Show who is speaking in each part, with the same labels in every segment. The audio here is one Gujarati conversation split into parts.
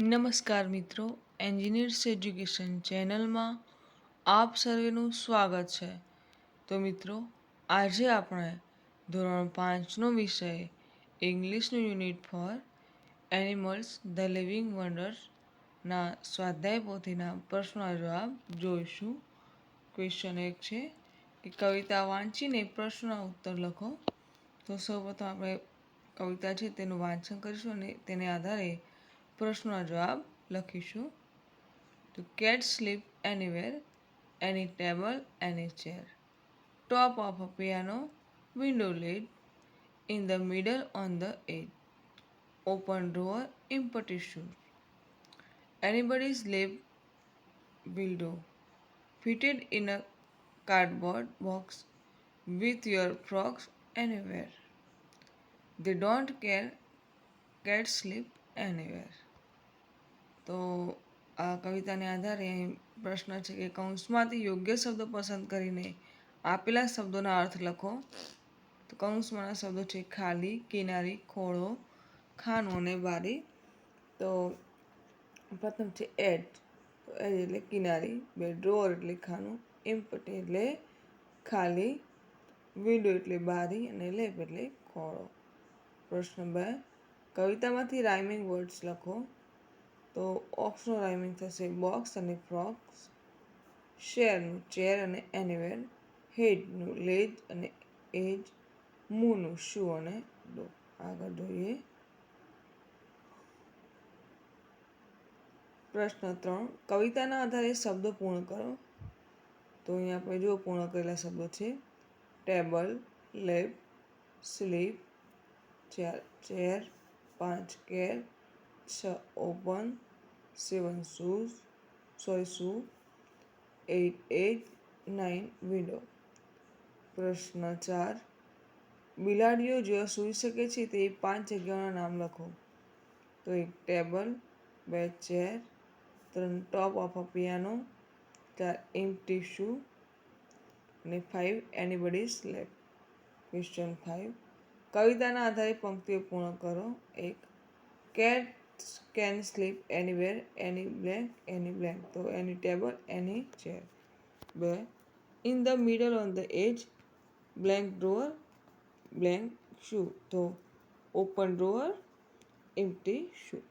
Speaker 1: નમસ્કાર મિત્રો, એન્જિનિયર્સ એજ્યુકેશન ચેનલમાં આપ સર્વેનું સ્વાગત છે. તો મિત્રો, આજે આપણે ધોરણ 5નો વિષય ઇંગ્લિશનું unit four animals the living વન્ડર્સના સ્વાધ્યાય પોથીના પ્રશ્નોના જવાબ જોઈશું. ક્વેશ્ચન 1 છે કે કવિતા વાંચીને પ્રશ્નના ઉત્તર લખો. તો સૌપ્રથમ આપણે કવિતા છે તેનું વાંચન કરીશું અને તેને આધારે પ્રશ્નોના જવાબ લખીશું. તો cat sleep anywhere, any table, any chair, top of a piano, window lid, in the middle on the edge, open drawer, empty shoe, anybody's lap window, fitted in a cardboard box with your frogs anywhere. They don't care, cats sleep anywhere. તો આ કવિતાને આધારે અહીં પ્રશ્ન છે કે કૌંસમાંથી યોગ્ય શબ્દ પસંદ કરીને આપેલા શબ્દોના અર્થ લખો. તો કૌંસમાંના શબ્દો છે ખાલી, કિનારી, ખોળો, ખાનું અને બારી. તો પ્રથમ છે એજ. તો એજ એટલે કિનારી, બે ડ્રોઅર એટલે ખાનું, એમ્પટી એટલે ખાલી, વિન્ડો એટલે બારી અને લેપ એટલે ખોળો. પ્રશ્ન 2, કવિતામાંથી રાઇમિંગ વર્ડ્સ લખો. તો ઓક્સનો રાઇમિંગ થશે બોક્સ અને ફ્રોક્સ, શેરનું ચેર અને એનીવેર, હેડનું લેજ અને એજ, મૂનું શૂ અને ડો. આગળ જોઈએ. પ્રશ્ન 3, કવિતાના આધારે શબ્દો પૂર્ણ કરો. તો અહીંયા આપણે જો પૂર્ણ કરેલા શબ્દો છે table, lap, sleep, 4 chair, 5 care, 6 open, 7 shoes, 8 edge, 9 window. પ્રશ્ન 4, બિલાડીઓ જ્યાં સૂઈ શકે છે તે 5 જગ્યાઓના નામ લખો. તો 1 table, 2 chair, 3 top of a piano, 4 empty shoe અને 5 એનીબડીઝ લેપ. ક્વેશ્ચન 5, કવિતાના આધારે પંક્તિઓ પૂર્ણ કરો. 1, cats can sleep anywhere, any blank, any blank. તો any table, any chair. 2, in the middle on the edge, blank drawer, blank shoe. તો ઓપન ડ્રોઅર, એમ્પ્ટી શૂ.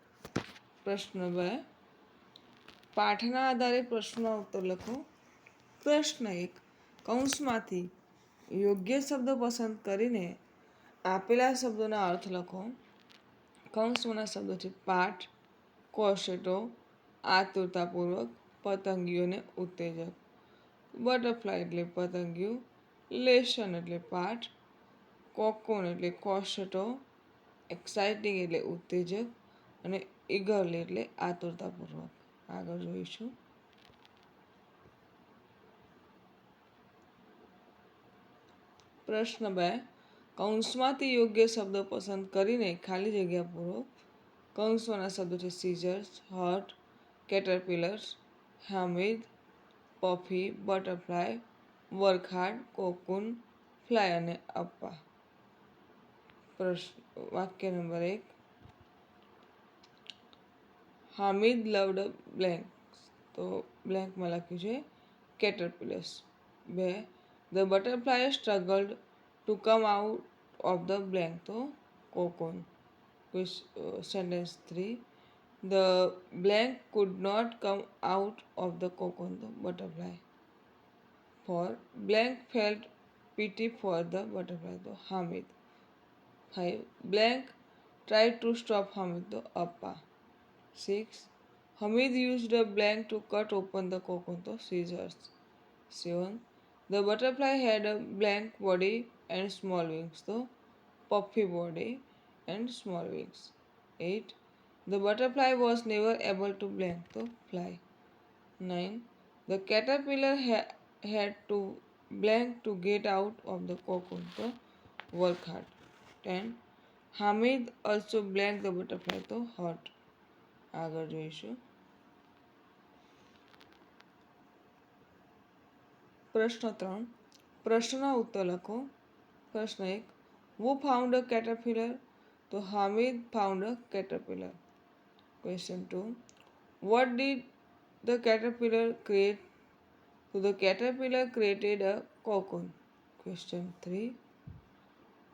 Speaker 1: પ્રશ્ન 2, પાઠના આધારે પ્રશ્નોના ઉત્તર લખો. પ્રશ્ન 1, કૌંસમાંથી યોગ્ય શબ્દ પસંદ કરીને આપેલા શબ્દોના અર્થ લખો. કૌંસમાંના શબ્દો છે પાઠ, કોશેટો, આતુરતાપૂર્વક, પતંગિયું અને ઉત્તેજક. બટરફ્લાય એટલે પતંગિયું, લેસન એટલે પાઠ, કોકોન એટલે કોશેટો, એક્સાઇટિંગ એટલે ઉત્તેજક અને ઇગરલી એટલે આતુરતાપૂર્વક. આગળ જોઈશું. પ્રશ્ન 2, કૌંસમાંથી યોગ્ય શબ્દ પસંદ કરીને ખાલી જગ્યા પૂરો. કૌંસમાંના શબ્દો છે scissors, hurt, caterpillars, Hamid, puffy, butterfly, work hard, cocoon, fly અને અપ્પા. વાક્ય નંબર 1, હામિદ લવડ બ્લેન્ક. તો બ્લેન્કમાં લખ્યું છે caterpillars. 2, the butterfly struggled to come out of the blank. તો cocoon. Sentence 3, the blank could not come out of the cocoon. તો butterfly. 4, blank felt pity for the butterfly. તો Hamid. 5, blank tried to stop Hamid. તો Appa. 6, Hamid used a blank to cut open the cocoon. તો scissors. 7, the butterfly had a blank body and small wings. તો puffy body and small wings. 8, the butterfly was never able to blank. તો fly. 9, the caterpillar had to blank to get out of the cocoon. તો work hard. 10, Hamid also blanked the butterfly. તો hurt. આગળ જોઈશું. પ્રશ્ન 3, પ્રશ્નના ઉત્તર લખો. પ્રશ્ન 1, who found a caterpillar? તો Hamid found a caterpillar. Question 2. What did the caterpillar create? So the caterpillar created a cocoon. Question 3.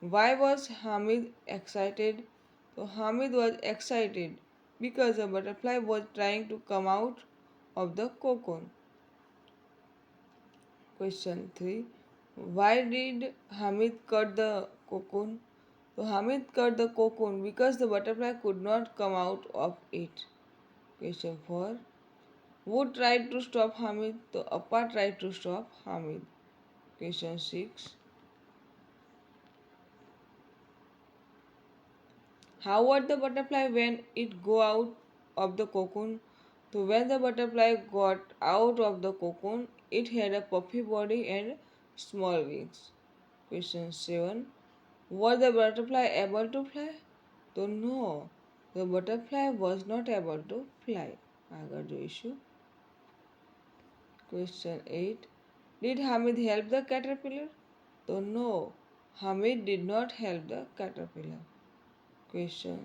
Speaker 1: Why was Hamid excited? So Hamid was excited because a butterfly was trying to come out of the cocoon. Question 3. Why did Hamid cut the cocoon? So Hamid cut the cocoon because the butterfly could not come out of it. Question 4. Who tried to stop Hamid? The Appa tried to stop Hamid. Question 6. How was the butterfly when it go out of the cocoon? So when the butterfly got out of the cocoon, it had a puffy body and small wings. Question 7. Was the butterfly able to fly? So no, the butterfly was not able to fly. આગળ જોઈશું. Question 8. Did Hamid help the caterpillar? So no, Hamid did not help the caterpillar. પ્રશ્ન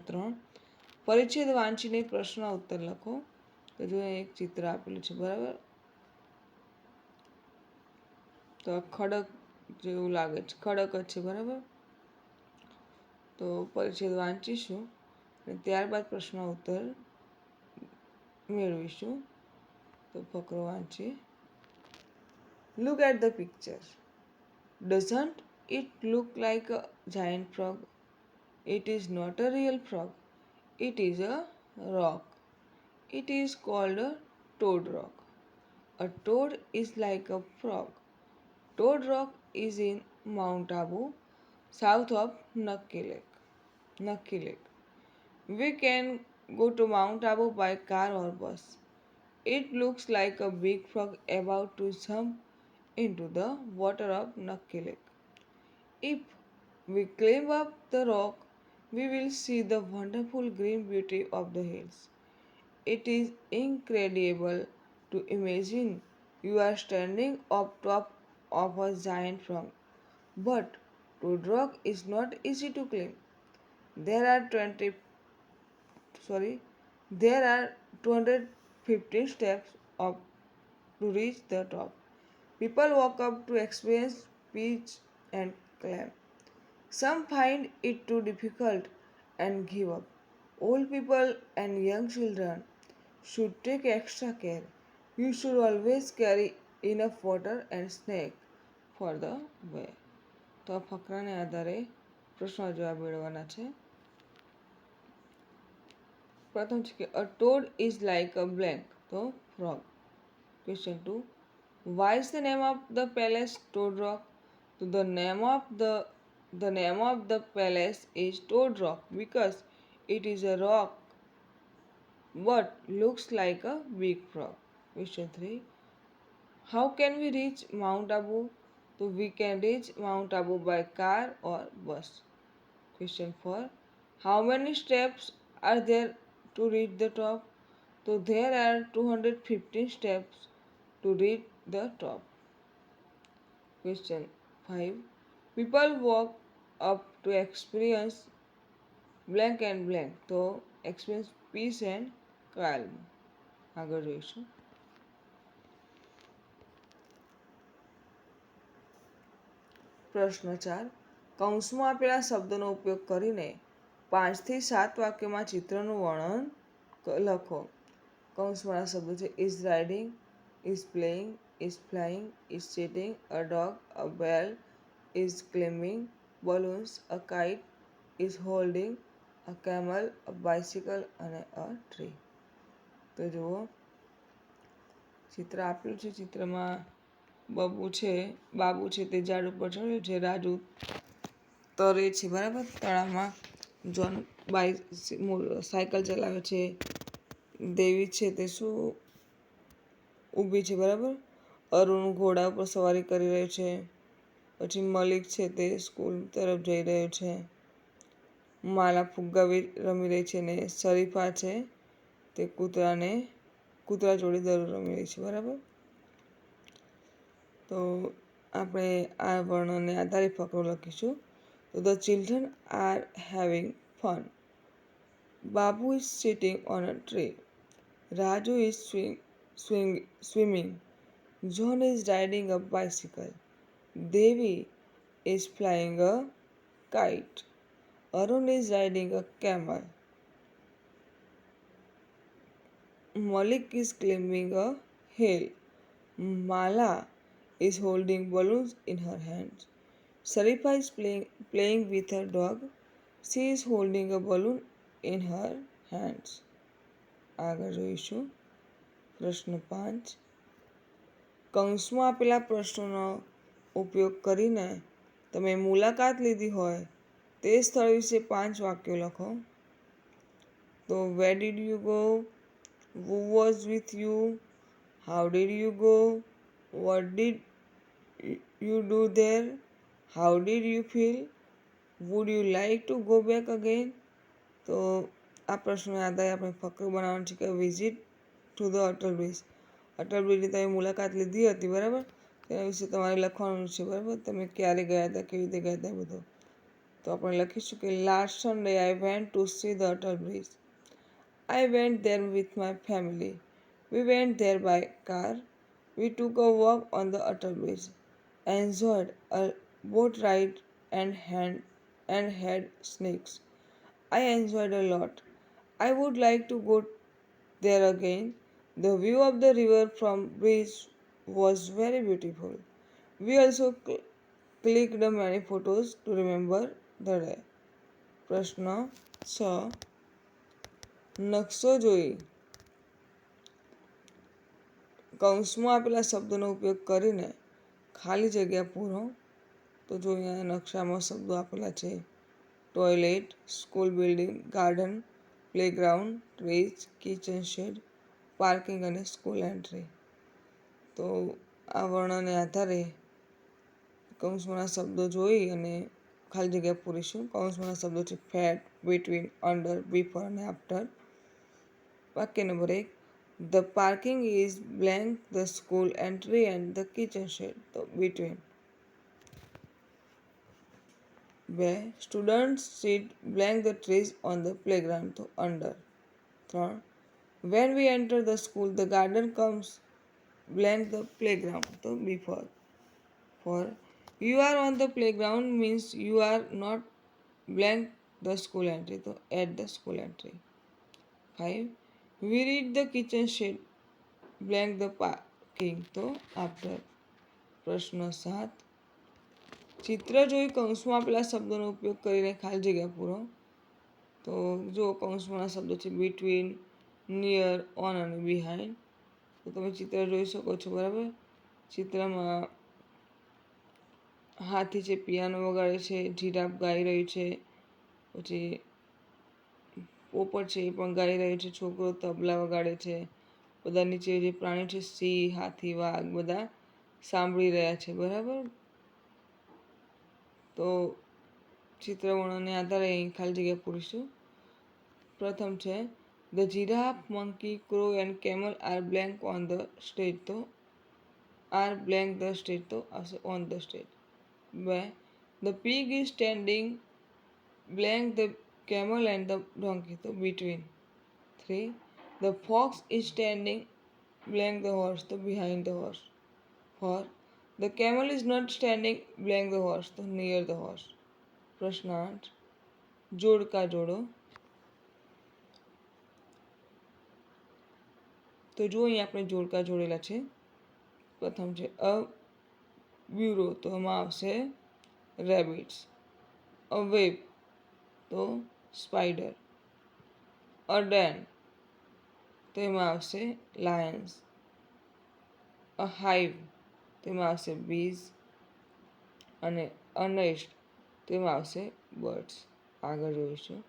Speaker 1: 3. પરિચ્છેદ વાંચીને પ્રશ્ન ઉત્તર લખો. તો જો એક ચિત્ર આપેલું છે બરાબર. તો ખડક જેવું લાગે છે, ખડક જ છે બરાબર. તો પરિચ્છેદ વાંચીશું અને ત્યારબાદ પ્રશ્ન ઉત્તર મેળવીશું. તો ફકરો વાંચીએ. Look at the picture. Doesn't it look like a giant frog? It is not a real frog. It is a rock. It is called a toad rock. A toad is like a frog. Toad Rock is in Mount Abu, south of Nucky Lake. We can go to Mount Abu by car or bus. It looks like a big frog about to jump into the water of Nucky Lake. If we climb up the rock, we will see the wonderful green beauty of the hills. It is incredible to imagine you are standing up top of a giant frog. But Toad Rock is not easy to climb. There are 215 steps up to reach the top. People walk up to experience peace and climb. Some find it too difficult and give up. Old people and young children should take extra care. You should always carry enough water and snack for the way. તો આ ફકરાને આધારે પ્રશ્નો જવાબ મેળવવાના છે. પ્રથમ છે કે a toad is like a blank, તો frog. Question 2. Why is the name of the palace Toad Rock? So the name of the palace is Toad Rock because it is a rock but looks like a big frog. Question 3. How can we reach Mount Abu? So we can reach Mount Abu by car or bus. Question 4. How many steps are there to reach the top? So there are 215 steps to reach the top. Question 5. People walk up to experience blank and blank. So experience peace and calm. આગળ જોઈશું. પ્રશ્ન 4. કૌંસમાં આપેલા શબ્દોનો ઉપયોગ કરીને 5 થી 7 વાક્યમાં ચિત્રનું વર્ણન લખો. કૌંસવાળા શબ્દો છે is riding, is playing, is flying, is sitting, a dog, a bell, is climbing, balloons, a kite, is holding, a camel, a bicycle અને અ ટ્રી. તો જુઓ ચિત્ર આપેલું છે. ચિત્રમાં બાબુ છે તે ઝાડ ઉપર ચડ્યો છે. રાજુ તરે છે બરાબર તળાવમાં. જોન સાયકલ ચલાવે છે. દેવી છે તે શું ઊભી છે બરાબર. અરુણ ઘોડા ઉપર સવારી કરી રહ્યો છે. પછી મલિક છે તે સ્કૂલ તરફ જઈ રહ્યો છે. માલા ફુગ્ગા રમી રહી છે ને શરીફા છે તે કૂતરા જોડે દડો રમી રહી છે બરાબર. તો આપણે આ વર્ણનને આધારે ફકરો લખીશું. તો the children are having fun. Babu is sitting on a tree. Raju is swimming. John is riding a bicycle. Devi is flying a kite. Arun is riding a camel. Malik is climbing a hill. Mala is holding balloons in her hands. Sarifa is playing with her dog. She is holding a balloon in her hands. આગળ જોઈશું પ્રશ્ન 5. કૌંસમાં આપેલા પ્રશ્નોનો ઉપયોગ કરીને તમે મુલાકાત લીધી હોય તે સ્થળ વિશે 5 વાક્યો લખો. તો where did you go? Who was with you? How did you go? What did you do there? How did you feel? Would you like to go back again? તો આ પ્રશ્નના આધારે આપણે ફકરો બનાવવાનું છે કે visit to the Atal bridge. Atal બ્રિજની તમે મુલાકાત લીધી હતી, બરાબર? તેના વિશે તમારે લખવાનું છે, બરાબર? તમે ક્યારે ગયા હતા, કેવી રીતે ગયા હતા, બધું. તો આપણે લખીશું કે last Sunday I went to see the Atal bridge. I went there with my family. We went there by car. We took a walk on the Atal Bridge, enjoyed a boat ride and had snakes. I enjoyed a lot. I would like to go there again. The view of the river from bridge was very beautiful. We also clicked many photos to remember the day. પ્રશ્ન 6. નકશો જોઈ કૌંસમાં આપેલા શબ્દોનો ઉપયોગ કરીને ખાલી જગ્યા પૂરો. તો જો અહીંયા નકશામાં શબ્દો આપેલા છે toilet, school building, garden, playground, trees, kitchen shed, parking અને સ્કૂલ એન્ટ્રી. તો આ વર્ણને આધારે કૌંસમાંના શબ્દો જોઈ અને ખાલી જગ્યા પૂરીશું. કૌંસમાંના શબ્દો છે ફેટ, બિટવીન, અંડર, બિફોર અને આફ્ટર. વાક્ય number 1. The parking is blank the school entry and the kitchen shed. તો between. 2. Students sit blank the trees on the playground. તો under. 3. When we enter the school the garden comes blank the playground. તો before. 4. You are on the playground means you are not blank the school entry. તો at the school entry. 5. We read the kitchen shed blank the parking. તો after. પ્રશ્ન 7. ચિત્ર જોઈ કૌંસમાં આપેલા શબ્દોનો ઉપયોગ કરીને ખાલી જગ્યા પૂરો. તો જો કૌંસમાંના શબ્દો છે બિટવીન, નિયર, ઓન અને બિહાઇન્ડ. તો તમે ચિત્ર જોઈ શકો છો, બરાબર? ચિત્રમાં હાથી છે, પિયાનો વગાડે છે, જીરાફ ગાઈ રહ્યું છે, પછી પોપટ છે એ પણ ગાઈ રહ્યું છે, છોકરો તબલા વગાડે છે, બધા નીચે જે પ્રાણીઓ છે સિંહ, હાથી, વાઘ બધા સાંભળી રહ્યા છે, બરાબર? તો ચિત્ર વર્ણનને આધારે અહીં ખાલી જગ્યા પૂરીશું. પ્રથમ છે the giraffe, monkey, crow and camel are blank on the stage. તો આર બ્લેન્ક ધ સ્ટેજ તો આવશે on the stage. 2. The pig is standing blank the camel and the donkey. તો between. 3. The fox is standing blank the horse. તો behind the horse. 4. The camel is not standing blank the horse. તો near the horse. પ્રશ્ન 8. જોડકા જોડો. તો જો અહીં આપણે જોડકા જોડેલા છે. પ્રથમ છે અ બ્યુરો. તો એમાં આવશે રેબિટ્સ. અ વેબ. તો સ્પાઈડર. અ ડેન. તો એમાં આવશે લાયન્સ. અ હાઇવ. તો એમાં આવશે બીઝ. અને અ નેસ્ટ. તો એમાં આવશે બર્ડ્સ. આગળ જોઈશું.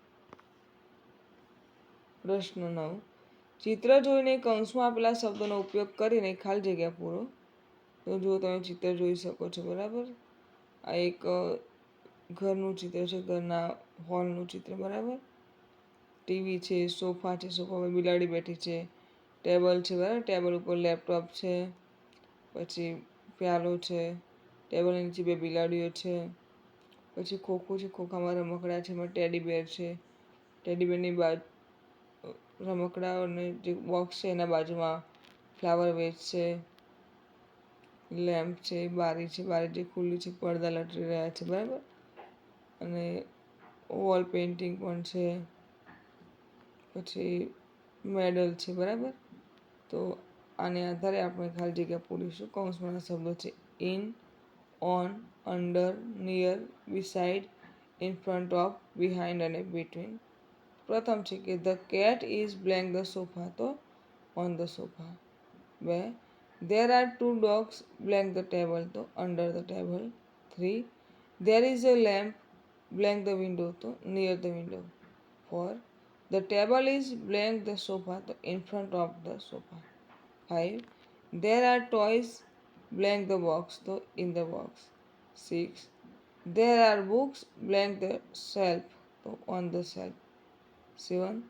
Speaker 1: પ્રશ્ન 9. ચિત્ર જોઈને કૌંસમાં આપેલા શબ્દોનો ઉપયોગ કરીને ખાલી જગ્યા પૂરો. તો જો તમે ચિત્ર જોઈ શકો છો, બરાબર? આ એક ઘરનું ચિત્ર છે, ઘરના હોલનું ચિત્ર, બરાબર? ટીવી છે, સોફા છે, સોફા પર બિલાડી બેઠી છે, ટેબલ છે, બરાબર? ટેબલ ઉપર લેપટોપ છે, પછી પ્યાલો છે, ટેબલની નીચે 2 બિલાડીઓ છે, પછી ખોખું છે, ખોખામાં રમકડા છે, એમાં ટેડી બેર છે, ટેડી બેરની રમકડાઓને જે બોક્સ છે એના બાજુમાં ફ્લાવર વેસ છે, લેમ્પ છે, બારી છે, બારી જે ખુલ્લી છે, પડદા લટકી રહ્યા છે, બરાબર. અને વોલ પેઇન્ટિંગ પણ છે, પછી મેડલ છે, બરાબર. તો આને આધારે આપણે ખાલી જગ્યા પૂરીશું. કૌંસમાંના શબ્દો છે in, on, under, near, beside, in front of, behind અને બિટવીન. પ્રથમ છે કે the cat is blank the sofa, તો ઓન ધ સોફા. બે, there are two dogs blank the table, તો under the table. 3, there is a lamp blank the window, તો near the window. 4, the table is blank the sofa, તો in front of the sofa. 5, there are toys blank the box, તો in the box. 6, there are books blank the shelf, તો on the shelf. 7,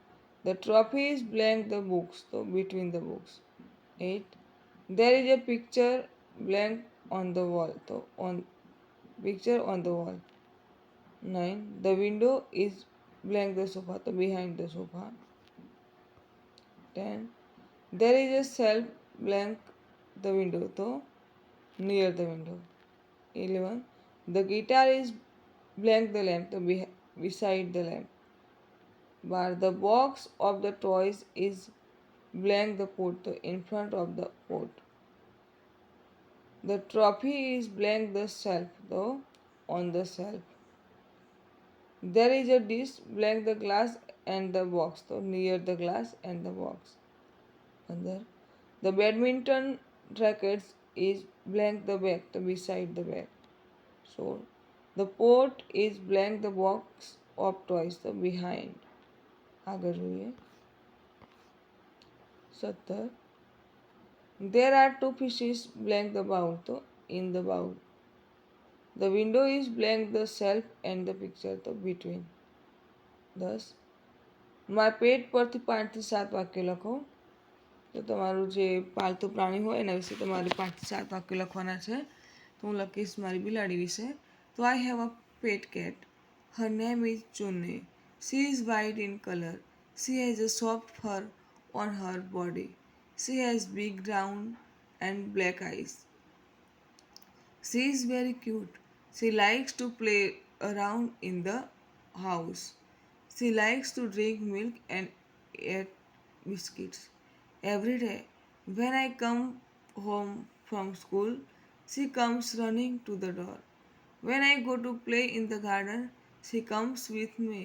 Speaker 1: the trophy is blank the books, તો between the books. 8, there is a picture blank on the wall, તો on picture on the wall. 9, the window is blank the sofa, તો behind the sofa. 10, there is a shelf blank the window, તો near the window. 11, the guitar is blank the lamp, તો beside the lamp. 12, the box of the toys is blank the pot, તો in front of the pot. The trophy is blank the shelf, though on the shelf. There is a dish blank the glass and the box, though near the glass and the box. 15, the badminton rackets is blank the bag, though beside the bag. 16, the pot is blank the box of toys, though behind. આગળ જોઈએ. 17, there are two fishes blank the bowl, તો in the bowl. The window is blank the shelf and the picture, તો between. 10, મારા પેટ પરથી 5 થી 7 વાક્ય લખો. તો તમારું જે પાલતુ પ્રાણી હોય એના વિશે તમારે 5 થી 7 વાક્ય લખવાના છે. તો હું લખીશ મારી બિલાડી વિશે. તો I have a pet cat. Her name is Chunni. She is white in color. She has a soft fur on her body. She has big round and black eyes. She is very cute. She likes to play around in the house. She likes to drink milk and eat biscuits. Every day, when I come home from school, she comes running to the door. When I go to play in the garden, she comes with me.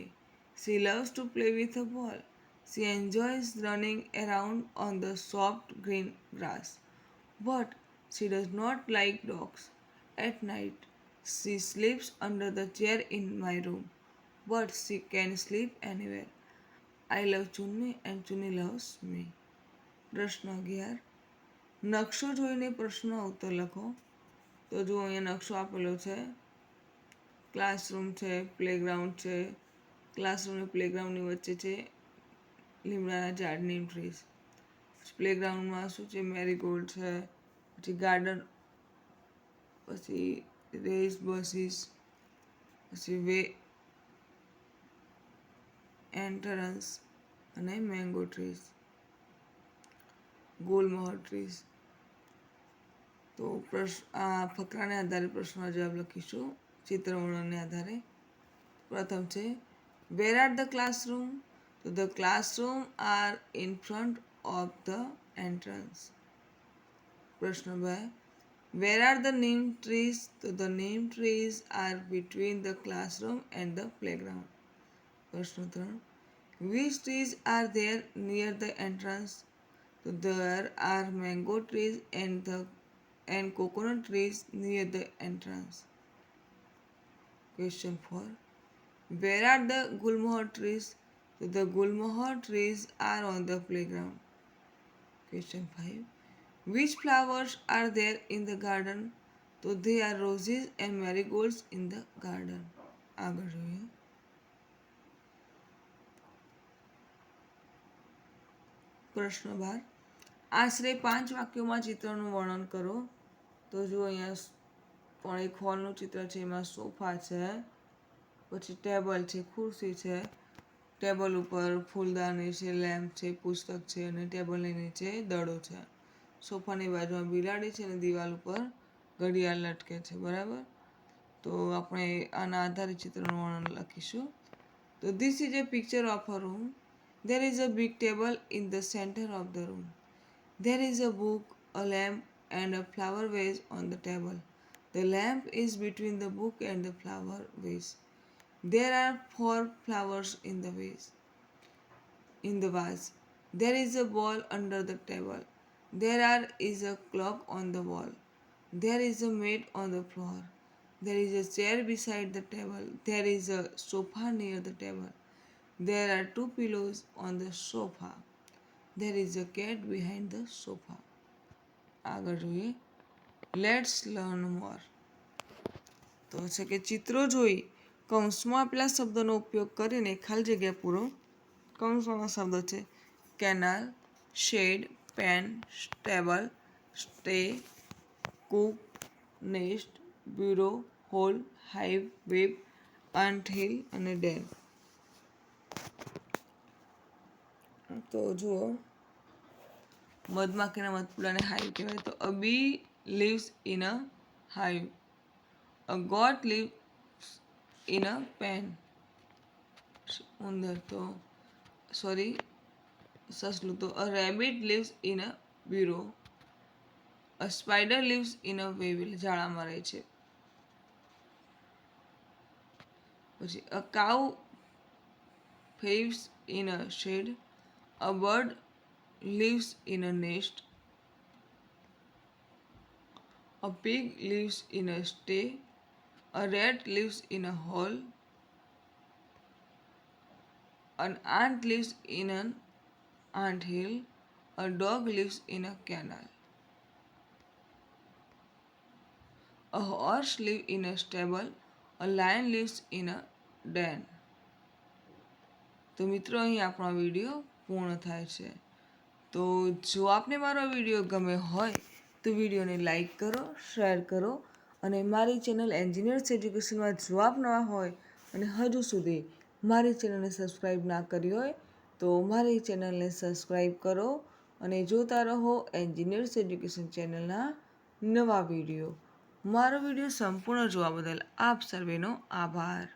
Speaker 1: She loves to play with a ball. She enjoys running around on the soft green grass. But she does not like dogs. At night, she sleeps under the chair in my room. But she can sleep anywhere. I love Chunni and Chunni loves me. પ્રશ્ન 11. નકશો જોઈને પ્રશ્નનો ઉત્તર લખો. તો જો અહીંયા નકશો આપેલો છે. ક્લાસરૂમ છે, પ્લેગ્રાઉન્ડ છે. ક્લાસરૂમ અને પ્લેગ્રાઉન્ડની વચ્ચે છે લીમડાના ઝાડની ટ્રીઝ. પ્લેગ્રાઉન્ડમાં શું છે, મેરીગોલ્ડ છે. પછી ગાર્ડન, પછી રેસ બસીસ, પછી વે એન્ટ્રન્સ અને મેંગો ટ્રીઝ, ગુલમોહર ટ્રીઝ. તો આ ફકરાને આધારે પ્રશ્નનો જવાબ લખીશું ચિત્રવર્ણનને આધારે. પ્રથમ છે વેર આર ધ ક્લાસરૂમ. તો the classroom are in front of the entrance. પ્રશ્ન 2, where are the neem trees. તો the neem trees are between the classroom and the playground. પ્રશ્ન 3, which trees are there near the entrance. So there are mango trees and coconut trees near the entrance. Question 4, where are the gulmohar trees. So the gulmohar trees are on the playground. Question 5, which flowers are there in the garden. So there are roses and marigolds in the garden. આગળ જોઈએ. પ્રશ્ન 12, આશરે 5 વાક્યોમાં ચિત્રનું વર્ણન કરો. તો જો અહીંયા પણ એક હોલનું ચિત્ર છે. એમાં સોફા છે, પછી ટેબલ છે, ખુરશી છે, ટેબલ ઉપર ફૂલદાની છે, લેમ્પ છે, પુસ્તક છે અને ટેબલની નીચે દડો છે. સોફાની બાજુમાં બિલાડી છે અને દિવાલ ઉપર ઘડિયાળ લટકે છે. બરાબર, તો આપણે આના આધારે ચિત્રનું વર્ણન લખીશું. તો this is a picture of a room. There is a big table in the center of the room. There is a book, a lamp and a flower vase on the table. The lamp is between the book and the flower vase. There are 4 flowers in the vase. In the vase, there is a ball under the table. Is a clock on the wall. There is a mat on the floor. There is a chair beside the table. There is a sofa near the table. There are 2 pillows on the sofa. There is a cat behind the sofa. આગળ જોઈએ. લેટ્સ લર્ન મોર. તો છે કે ચિત્રો જોઈ કૌંસમાં આપેલા શબ્દોનો ઉપયોગ કરીને ખાલી જગ્યા પૂરો. કૌંસવાળા શબ્દો છે canal, shed, pen, table, stay, cook, nest, burrow, hole, hive, web, ant hill અને ડેન. તો જુઓ, મધમાખીના મધપુડાને હાઇવ કહેવાય. તો a bee lives in a hive. A goat lives in a pen. ઉંદર તો સસલું. તો a rabbit lives in a burrow. A spider lives in a web. ઝાડામાં રહે છે. પછી a cow lives in a shed. A bird lives in a nest. A pig lives in a stay. A rat lives in a hole. An ant lives in an ant hill. A dog lives in a canal. A horse lives in a stable. A lion lives in a den. તો મિત્રો, અહીં આપણો વિડીયો પૂર્ણ થાય છે. તો જો આપને મારો વિડીયો ગમે હોય તો વિડીયોને લાઈક કરો, શેર કરો અને મારી ચેનલ એન્જિનિયર્સ એજ્યુકેશનમાં જો આપ નવા હોય અને હજુ સુધી મારી ચેનલને સબસ્ક્રાઈબ ના કરી હોય તો મારી ચેનલને સબસ્ક્રાઈબ કરો અને જોતા રહો એન્જિનિયર્સ એજ્યુકેશન ચેનલના નવા વિડીયો. મારો વિડીયો સંપૂર્ણ જોવા બદલ આપ સર્વેનો આભાર.